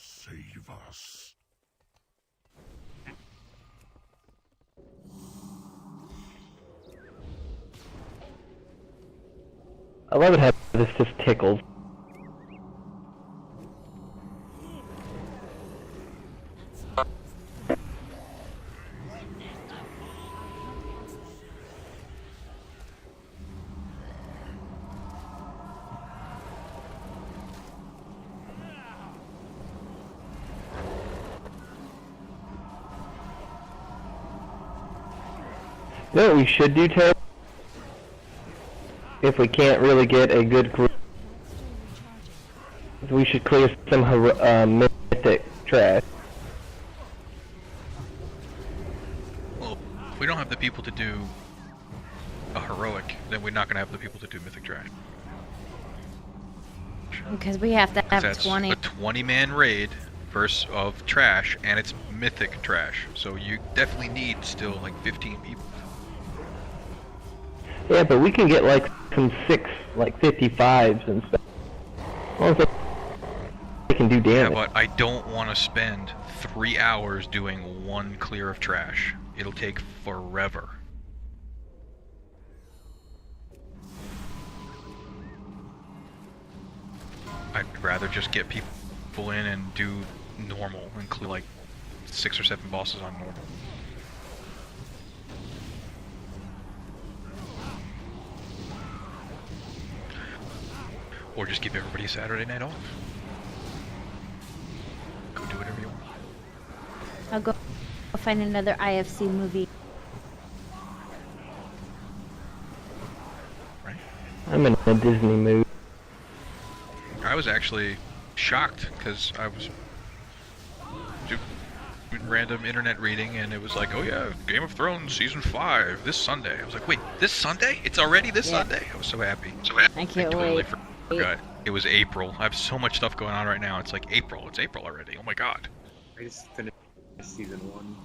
save us. I love it how this just tickles. You know what we should do, Ted? If we can't really get a good group, we should clear some mythic trash. Well, if we don't have the people to do a heroic, then we're not going to have the people to do mythic trash. Because we have to have That's 20. a 20-man raid versus of trash, and it's mythic trash. So you definitely need still like 15 people. Yeah, but we can get like some 55s and stuff. Well, they can do Yeah, damage. but I don't want to spend 3 hours doing one clear of trash. It'll take forever. I'd rather just get people in and do normal, include like 6 or 7 bosses on normal. Or just give everybody a Saturday night off. Go do whatever you want. I'll go find another IFC movie. Right? I'm in a Disney mood. I was actually shocked because I was doing random internet reading and it was like, oh yeah, Game of Thrones season 5 this Sunday. I was like, wait, this Sunday? It's already this Sunday? I was so happy. I can't totally wait. forgot. It was April. I have so much stuff going on right now. It's like April. It's April already. Oh my god. I just finished season 1.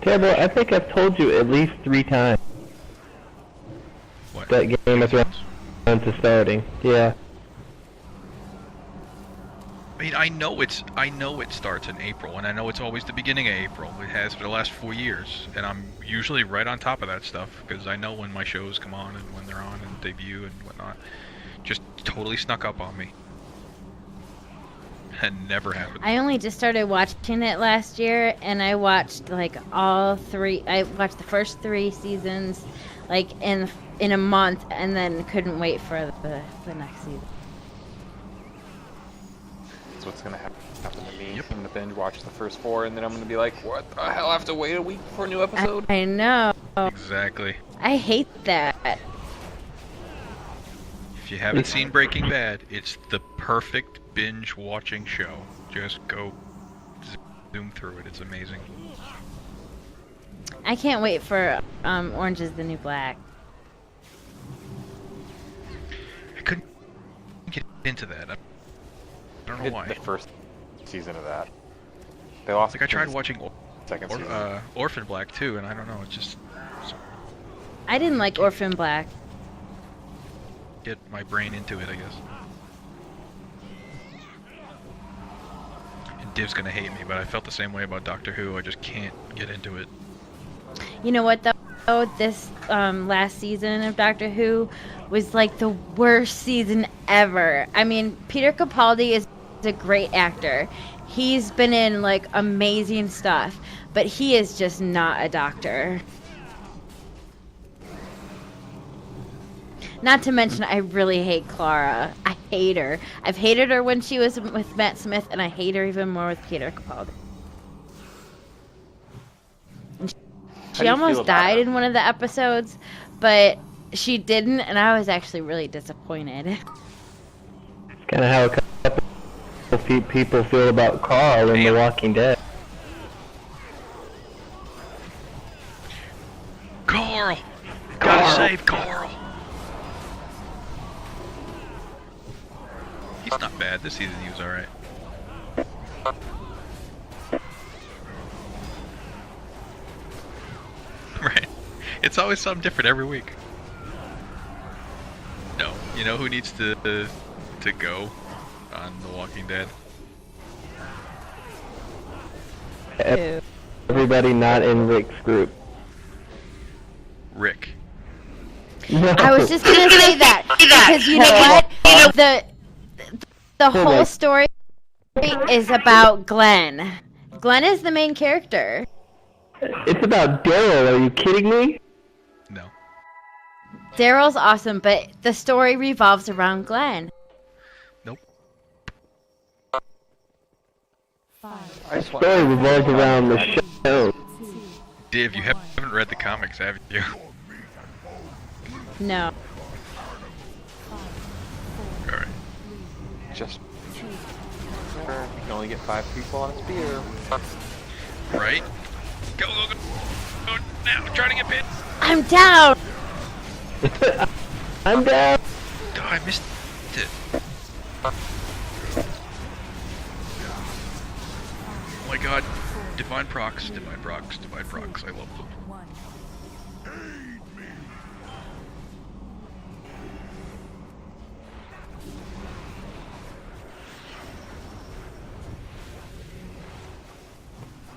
Terrible, I think I've told you at least 3 times What? that Game of Thrones is starting. Yeah. I mean, I know it starts in April, and I know it's always the beginning of April. It has for the last 4 years, and I'm usually right on top of that stuff because I know when my shows come on and when they're on and debut and whatnot. Just totally snuck up on me. And never happened. I only just started watching it last year, and I watched like all 3. I watched the first 3 seasons, like in a month, and then couldn't wait for the next season. That's what's gonna happen to me. I'm gonna binge watch the first 4, and then I'm gonna be like, what the hell? I have to wait a week for a new episode? I know. Exactly. I hate that. If you haven't seen Breaking Bad, it's the perfect binge watching show. Just go zoom through it. It's amazing. I can't wait for Orange is the New Black. I couldn't get into that. I don't know why. The first season of that. They lost. Like I tried watching second season. Orphan Black too, and I don't know. It just I didn't like Orphan Black. get my brain into it, I guess. And Div's gonna hate me, but I felt the same way about Doctor Who. I just can't get into it. You know what though? This last season of Doctor Who was like the worst season ever. I mean, Peter Capaldi is a great actor. He's been in like amazing stuff, but he is just not a doctor. Not to mention, I really hate Clara. I hate her. I've hated her when she was with Matt Smith, and I hate her even more with Peter Capaldi. She almost died in one of the episodes, but she didn't, and I was actually really disappointed. It's kind of how a couple people feel about Carl in The Walking Dead. Carl! Gotta save Carl! He's not bad. This season he was alright. Right. It's always something different every week. No, you know who needs to to go on The Walking Dead? Everybody not in Rick's group. Rick. No. I was just gonna say that because you know what? The whole story is about Glenn. Glenn is the main character. It's about Daryl. Are you kidding me? No. Daryl's awesome, but the story revolves around Glenn. Nope. I just want Story revolves around the show. Dave, you haven't read the comics, have you? No. Alright. just. You can only get 5 people on a spear. Right? Go, go, go! Go now! I'm trying to get pinned! I'm down! I'm down. Oh, I missed it. Oh my god. Divine procs, divine procs, divine procs. I love them.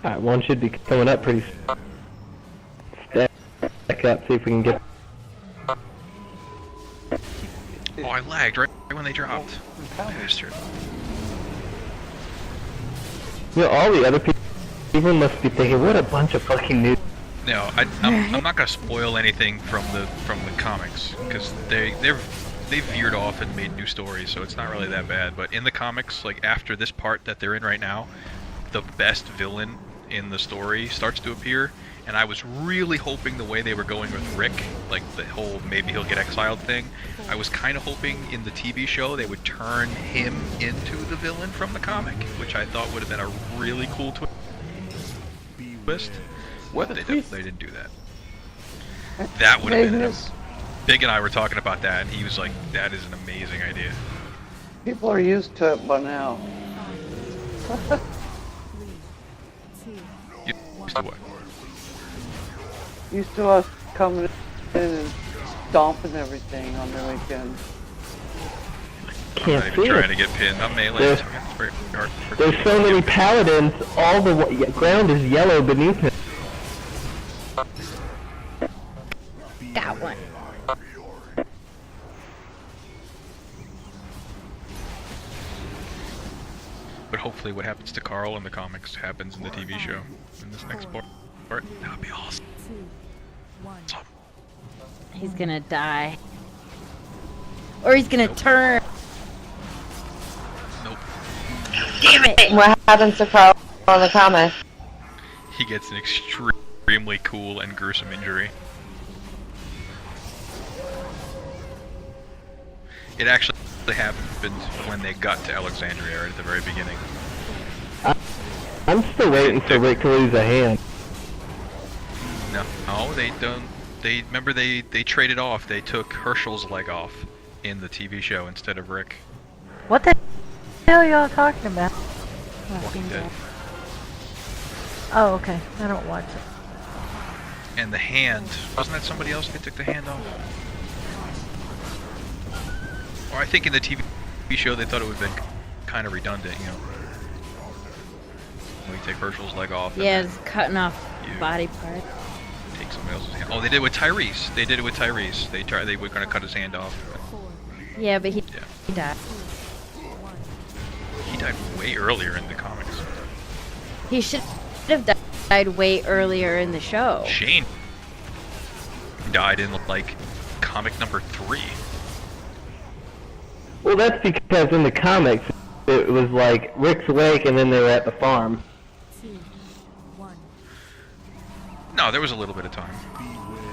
Alright, one should be coming up pretty soon. Stack up, see if we can get. Oh, I lagged right when they dropped. Bastard. You know, all the other people must be thinking, what a bunch of fucking new. No, I'm not gonna spoil anything from the comics because they veered off and made new stories, so it's not really that bad. But in the comics, like after this part that they're in right now, the best villain in the story starts to appear, and I was really hoping the way they were going with Rick, like the whole maybe he'll get exiled thing, I was kind of hoping in the TV show they would turn him into the villain from the comic, which I thought would have been a really cool twist. What But a they twist. didn't do that. That would have been Big and I were talking about that, and he was like, that is an amazing idea. People are used to it by now. Used to what? Used to us coming in and stomping everything on the weekends. I'm Can't not see even trying it. to get pinned. I'm melee. There's- So it's very hard for There's me. so many paladins, all the ground is yellow beneath it. Got one. But hopefully what happens to Carl in the comics happens in the TV show in this next part. That would be awesome. He's gonna die. Or he's gonna turn. Nope. Damn it! What happens to Carl on the comic? He gets an extremely cool and gruesome injury. It actually happened when they got to Alexandria right at the very beginning. I'm still waiting for Rick to lose a hand. No, they don't. They remember they traded off. They took Herschel's leg off in the TV show instead of Rick. What the hell are y'all talking about? Walking Dead. Oh, okay. I don't watch it. And the hand, wasn't that somebody else they took the hand off? Or I think in the TV show they thought it would have been kind of redundant, you know. When you take Herschel's leg off. and Yeah, then it's cutting off You- body part. take somebody else's hand. Oh, they did it with Tyrese. They did it with Tyrese. They were gonna cut his hand off. Yeah, but he Yeah. died. He died way earlier in the comics. He should have died way earlier in the show. Shane died in like comic number 3. Well, that's because in the comics, it was like Rick's awake and then they were at the farm. No, there was a little bit of time.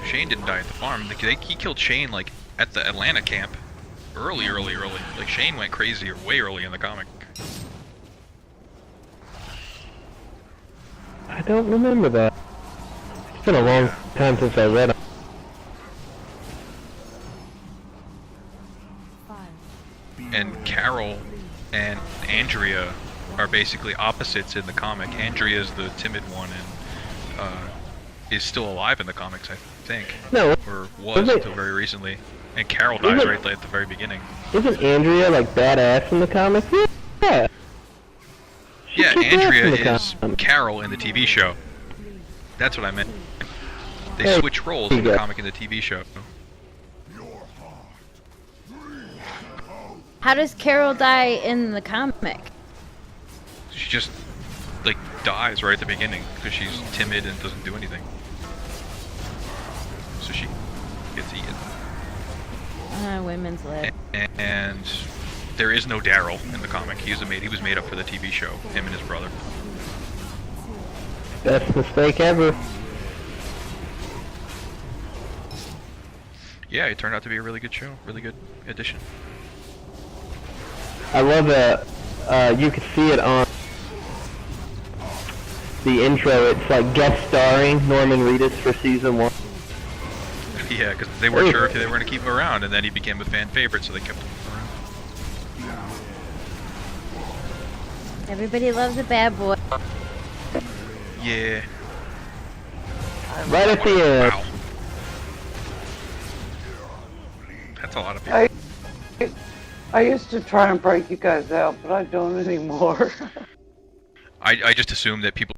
Shane didn't die at the farm. He killed Shane like at the Atlanta camp. Early. Like Shane went crazy way early in the comic. I don't remember that. It's been a long time since I read it. And Carol and Andrea are basically opposites in the comic. Andrea's the timid one and is still alive in the comics, I think. No, Or was Was it? until very recently. And Carol dies Isn't- right at the very beginning. Isn't Andrea like badass in the comics? Yeah. She Yeah, kicks ass in Andrea the is comics. Carol in the TV show. That's what I meant. They There switch roles you in the go. comic and the TV show. How does Carol die in the comic? She just, like, dies right at the beginning because she's timid and doesn't do anything. So she gets eaten. Women's lib. And there is no Daryl in the comic. He was made up for the TV show, him and his brother. Best mistake ever. Yeah, it turned out to be a really good show, really good addition. I love that. You can see it on the intro. It's like guest starring Norman Reedus for season 1. Yeah, because they weren't sure if they were going to keep him around, and then he became a fan favorite, so they kept him around. Everybody loves a bad boy. Yeah. Right at the end. Wow. That's a lot of people. I used to try and break you guys out, but I don't anymore. I just assumed that people